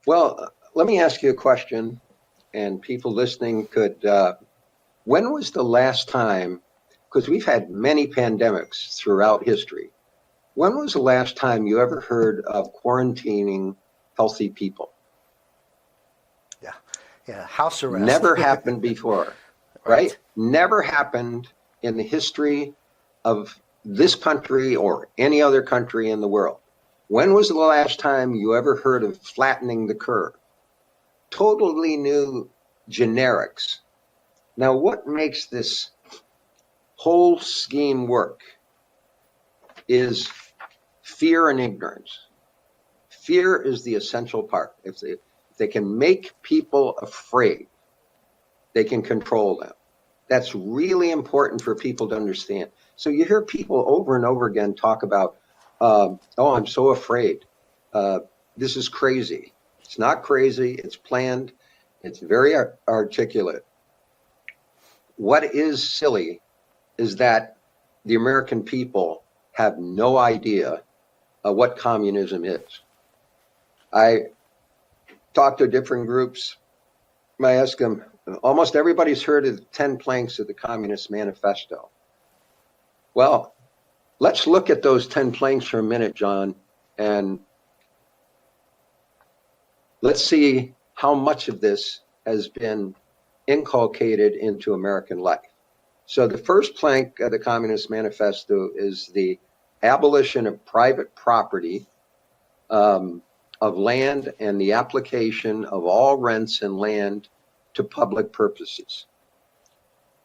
Well, let me ask you a question, and people listening could. When was the last time, because we've had many pandemics throughout history, when was the last time you ever heard of quarantining healthy people? Yeah, yeah, house arrest. Never happened before, right? Right. Never happened in the history of this country or any other country in the world. When was the last time you ever heard of flattening the curve? Totally new generics. Now, what makes this whole scheme work is fear and ignorance. Fear is the essential part. If they can make people afraid, they can control them. That's really important for people to understand. So you hear people over and over again talk about, oh, I'm so afraid. This is crazy. It's not crazy. It's planned. It's very articulate. What is silly is that the American people have no idea what communism is. I talk to different groups. I ask them, almost everybody's heard of the 10 planks of the Communist Manifesto. Well, let's look at those 10 planks for a minute, John, and let's see how much of this has been inculcated into American life. So the first plank of the Communist Manifesto is the abolition of private property of land and the application of all rents and land to public purposes.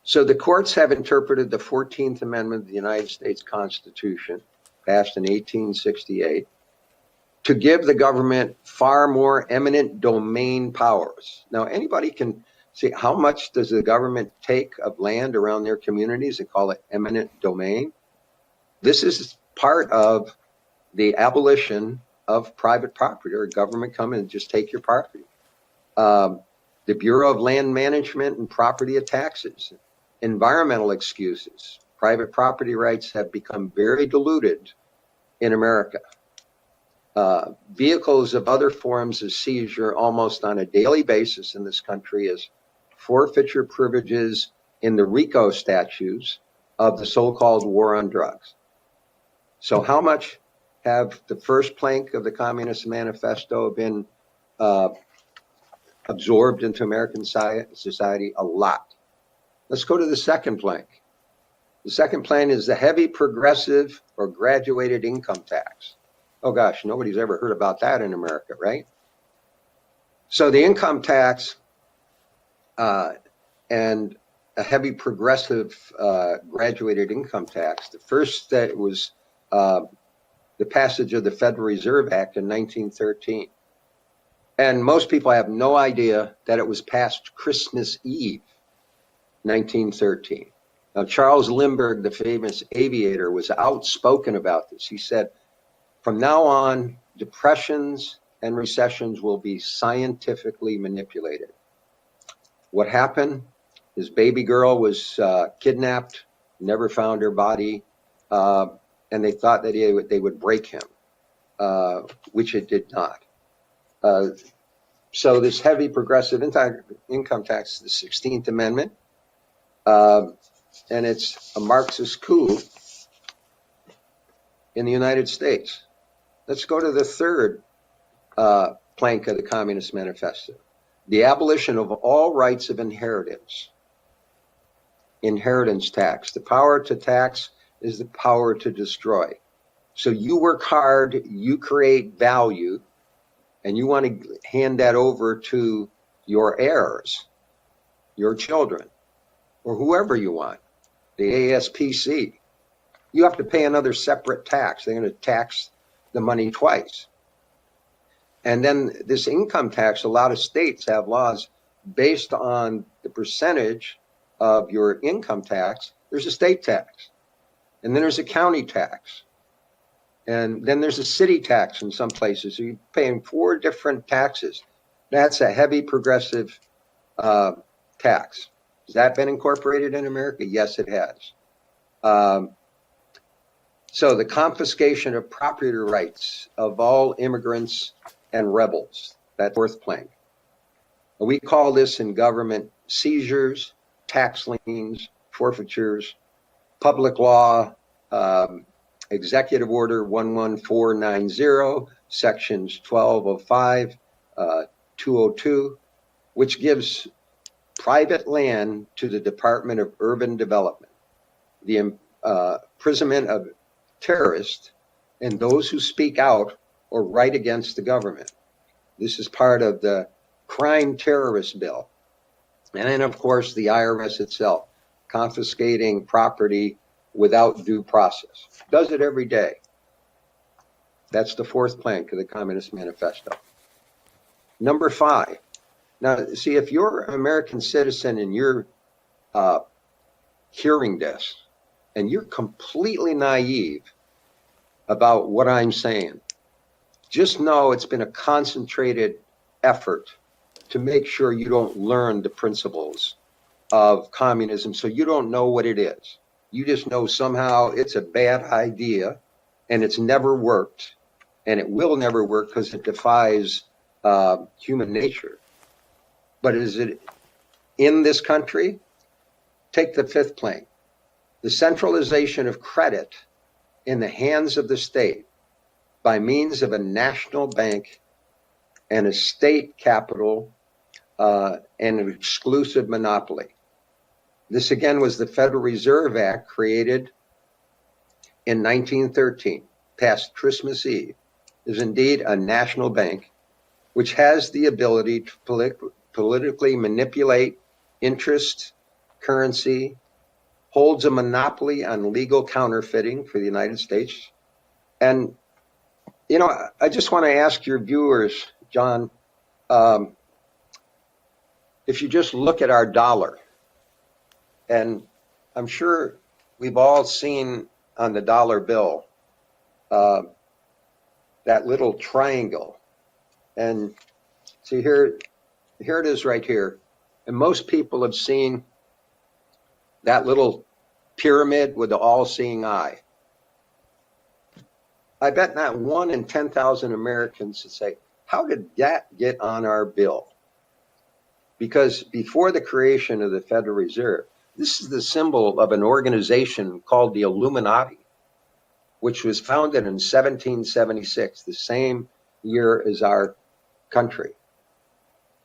So the courts have interpreted the 14th Amendment of the United States Constitution, passed in 1868, to give the government far more eminent domain powers. Now, anybody can see how much does the government take of land around their communities and call it eminent domain? This is part of the abolition of private property, or government come in and just take your property. The Bureau of Land Management and Property Taxes, environmental excuses. Private property rights have become very diluted in America. Vehicles of other forms of seizure almost on a daily basis in this country is forfeiture privileges in the RICO statutes of the so-called war on drugs. So how much have the first plank of the Communist Manifesto been absorbed into American society? A lot. Let's go to the second plank. The second plank is the heavy progressive or graduated income tax. Oh gosh, nobody's ever heard about that in America, right? So the income tax and a heavy progressive graduated income tax, the first that was the passage of the Federal Reserve Act in 1913. And most people have no idea that it was passed Christmas Eve, 1913. Now, Charles Lindbergh, the famous aviator, was outspoken about this. He said, from now on, depressions and recessions will be scientifically manipulated. What happened? His baby girl was kidnapped, never found her body, and they thought that they would break him, which it did not. So this heavy progressive income tax, the 16th Amendment, and it's a Marxist coup in the United States. Let's go to the third plank of the Communist Manifesto. The abolition of all rights of inheritance. Inheritance tax. The power to tax is the power to destroy. So you work hard, you create value, and you want to hand that over to your heirs, your children, or whoever you want, the ASPC. You have to pay another separate tax. They're going to tax the money twice. And then this income tax, a lot of states have laws based on the percentage of your income tax. There's a state tax, and then there's a county tax, and then there's a city tax in some places. So you're paying 4 different taxes. That's a heavy progressive tax. Has that been incorporated in America? Yes, it has. So the confiscation of property rights of all immigrants and rebels. that fourth plank. We call this in government seizures, tax liens, forfeitures, public law, Executive Order 11490, sections 1205, 202, which gives private land to the Department of Urban Development, the imprisonment of terrorists and those who speak out or write against the government. This is part of the crime terrorist bill. And then, of course, the IRS itself, confiscating property without due process. Does it every day. That's the fourth plank of the Communist Manifesto. Number 5. Now, see, if you're an American citizen and you're hearing this, and you're completely naive about what I'm saying, just know it's been a concentrated effort to make sure you don't learn the principles of communism, so you don't know what it is. You just know somehow it's a bad idea and it's never worked and it will never work because it defies human nature. But is it in this country? Take the fifth plank. The centralization of credit in the hands of the state by means of a national bank and a state capital and an exclusive monopoly. This again was the Federal Reserve Act created in 1913, past Christmas Eve, is indeed a national bank which has the ability to politically manipulate interest, currency, holds a monopoly on legal counterfeiting for the United States. And, you know, I just want to ask your viewers, John, if you just look at our dollar, and I'm sure we've all seen on the dollar bill that little triangle. And see here it is right here. And most people have seen that little pyramid with the all-seeing eye. I bet not 1 in 10,000 Americans would say, how did that get on our bill? Because before the creation of the Federal Reserve, this is the symbol of an organization called the Illuminati, which was founded in 1776, the same year as our country.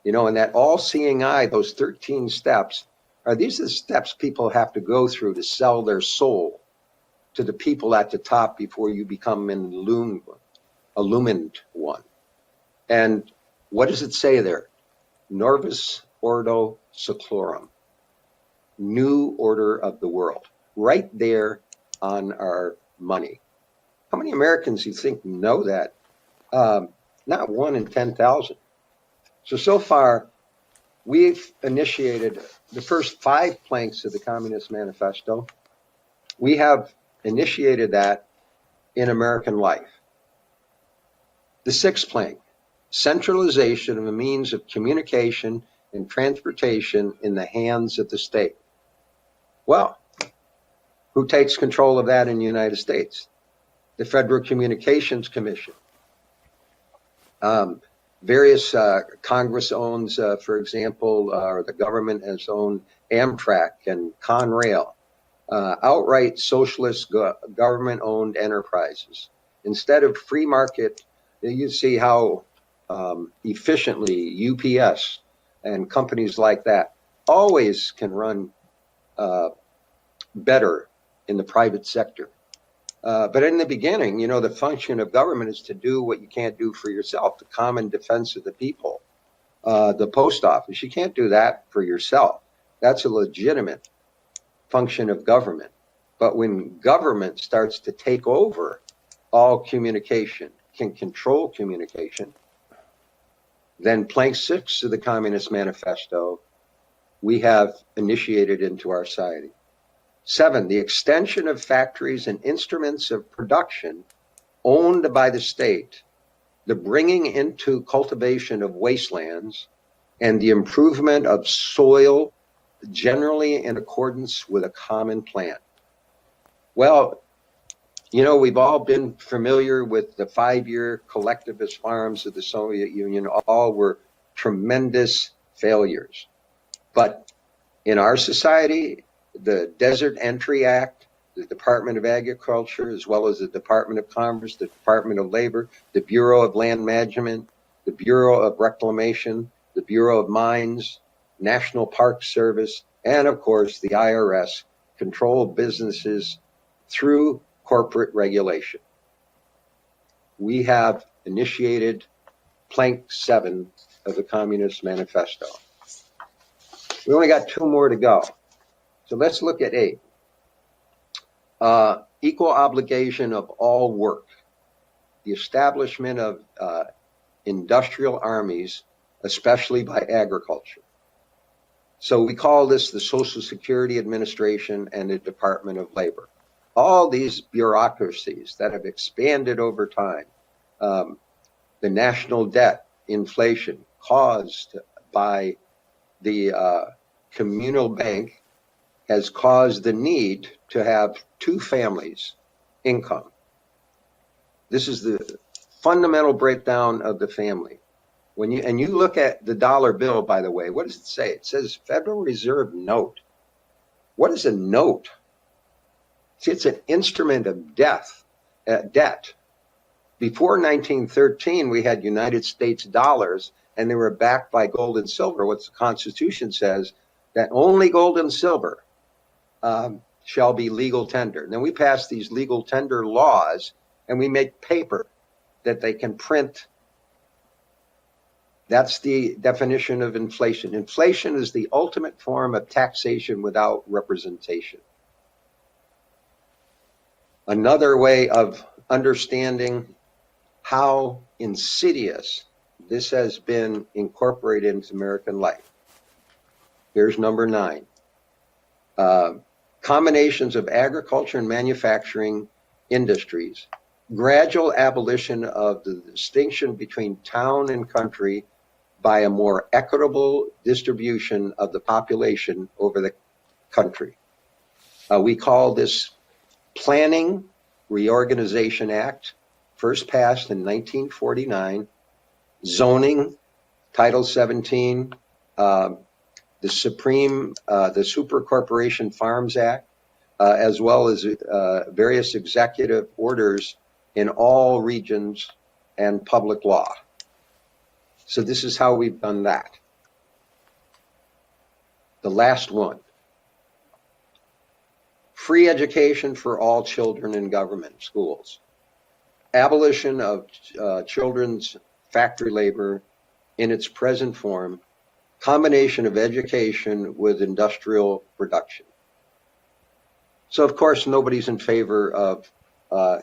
You know, and that all-seeing eye, those 13 steps, these are the steps people have to go through to sell their soul to the people at the top before you become an illumined one. And what does it say there? Novus Ordo Seclorum. New order of the world, right there on our money. How many Americans do you think know that? Not 1 in 10,000. So far, we've initiated the first 5 planks of the Communist Manifesto. We have initiated that in American life. The 6th plank, centralization of the means of communication and transportation in the hands of the state. Well, who takes control of that in the United States? The Federal Communications Commission. Various Congress owns, for example, or the government has owned Amtrak and Conrail, outright socialist government-owned enterprises. Instead of free market, you see how efficiently UPS and companies like that always can run better in the private sector. But in the beginning, you know, the function of government is to do what you can't do for yourself, the common defense of the people. The post office, you can't do that for yourself. That's a legitimate function of government. But when government starts to take over all communication, can control communication, then plank 6 of the Communist Manifesto, we have initiated into our society. 7, the extension of factories and instruments of production owned by the state, the bringing into cultivation of wastelands, and the improvement of soil generally in accordance with a common plan. Well, You know, we've all been familiar with the 5-year collectivist farms of the Soviet Union. All were tremendous failures. But in our society, the Desert Entry Act, the Department of Agriculture, as well as the Department of Commerce, the Department of Labor, the Bureau of Land Management, the Bureau of Reclamation, the Bureau of Mines, National Park Service, and of course the IRS control businesses through corporate regulation. We have initiated Plank 7 of the Communist Manifesto. We only got 2 more to go. So let's look at 8. Equal obligation of all work. The establishment of industrial armies, especially by agriculture. So we call this the Social Security Administration and the Department of Labor. All these bureaucracies that have expanded over time, the national debt, inflation caused by the communal bank has caused the need to have 2 families' income. This is the fundamental breakdown of the family. When you look at the dollar bill, by the way, what does it say? It says Federal Reserve note. What is a note? See, it's an instrument of debt. Before 1913, we had United States dollars, and they were backed by gold and silver. What the Constitution says, that only gold and silver shall be legal tender. Then we pass these legal tender laws, and we make paper that they can print. That's the definition of inflation. Inflation is the ultimate form of taxation without representation. Another way of understanding how insidious this has been incorporated into American life. Here's number 9. Combinations of agriculture and manufacturing industries, gradual abolition of the distinction between town and country by a more equitable distribution of the population over the country. We call this Planning Reorganization Act, first passed in 1949, zoning, Title 17, the Super Corporation Farms Act, as well as various executive orders in all regions and public law. So this is how we've done that. The last one. Free education for all children in government schools. Abolition of children's factory labor in its present form. Combination of education with industrial production. So of course nobody's in favor of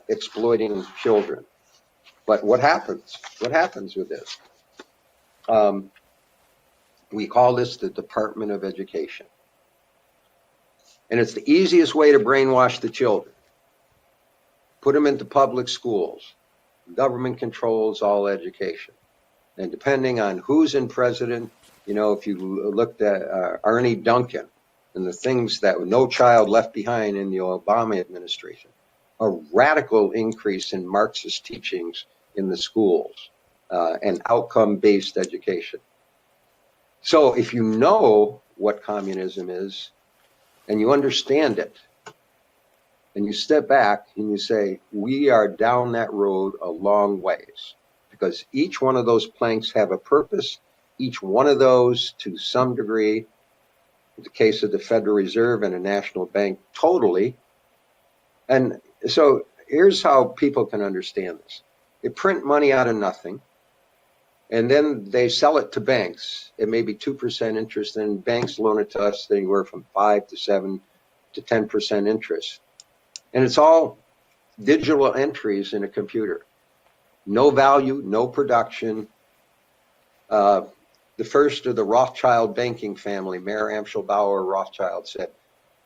exploiting children. But what happens? What happens with this? We call this the Department of Education. And it's the easiest way to brainwash the children. Put them into public schools. Government controls all education. And depending on who's in president, you know, if you looked at Arnie Duncan and the things that No Child Left Behind in the Obama administration, a radical increase in Marxist teachings in the schools and outcome-based education. So if you know what communism is and you understand it, and you step back and you say, we are down that road a long ways, because each one of those planks have a purpose, each one of those to some degree, in the case of the Federal Reserve and a national bank, totally. And so here's how people can understand this. They print money out of nothing, and then they sell it to banks. It may be 2% interest, and banks loan it to us anywhere from 5 to 7 to 10% interest. And it's all digital entries in a computer. No value, no production. The first of the Rothschild banking family, Mayer Amschel Bauer Rothschild, said,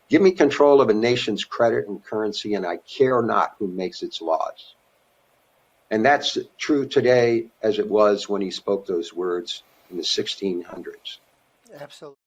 "Give me control of a nation's credit and currency, and I care not who makes its laws." And that's true today as it was when he spoke those words in the 1600s. Absolutely.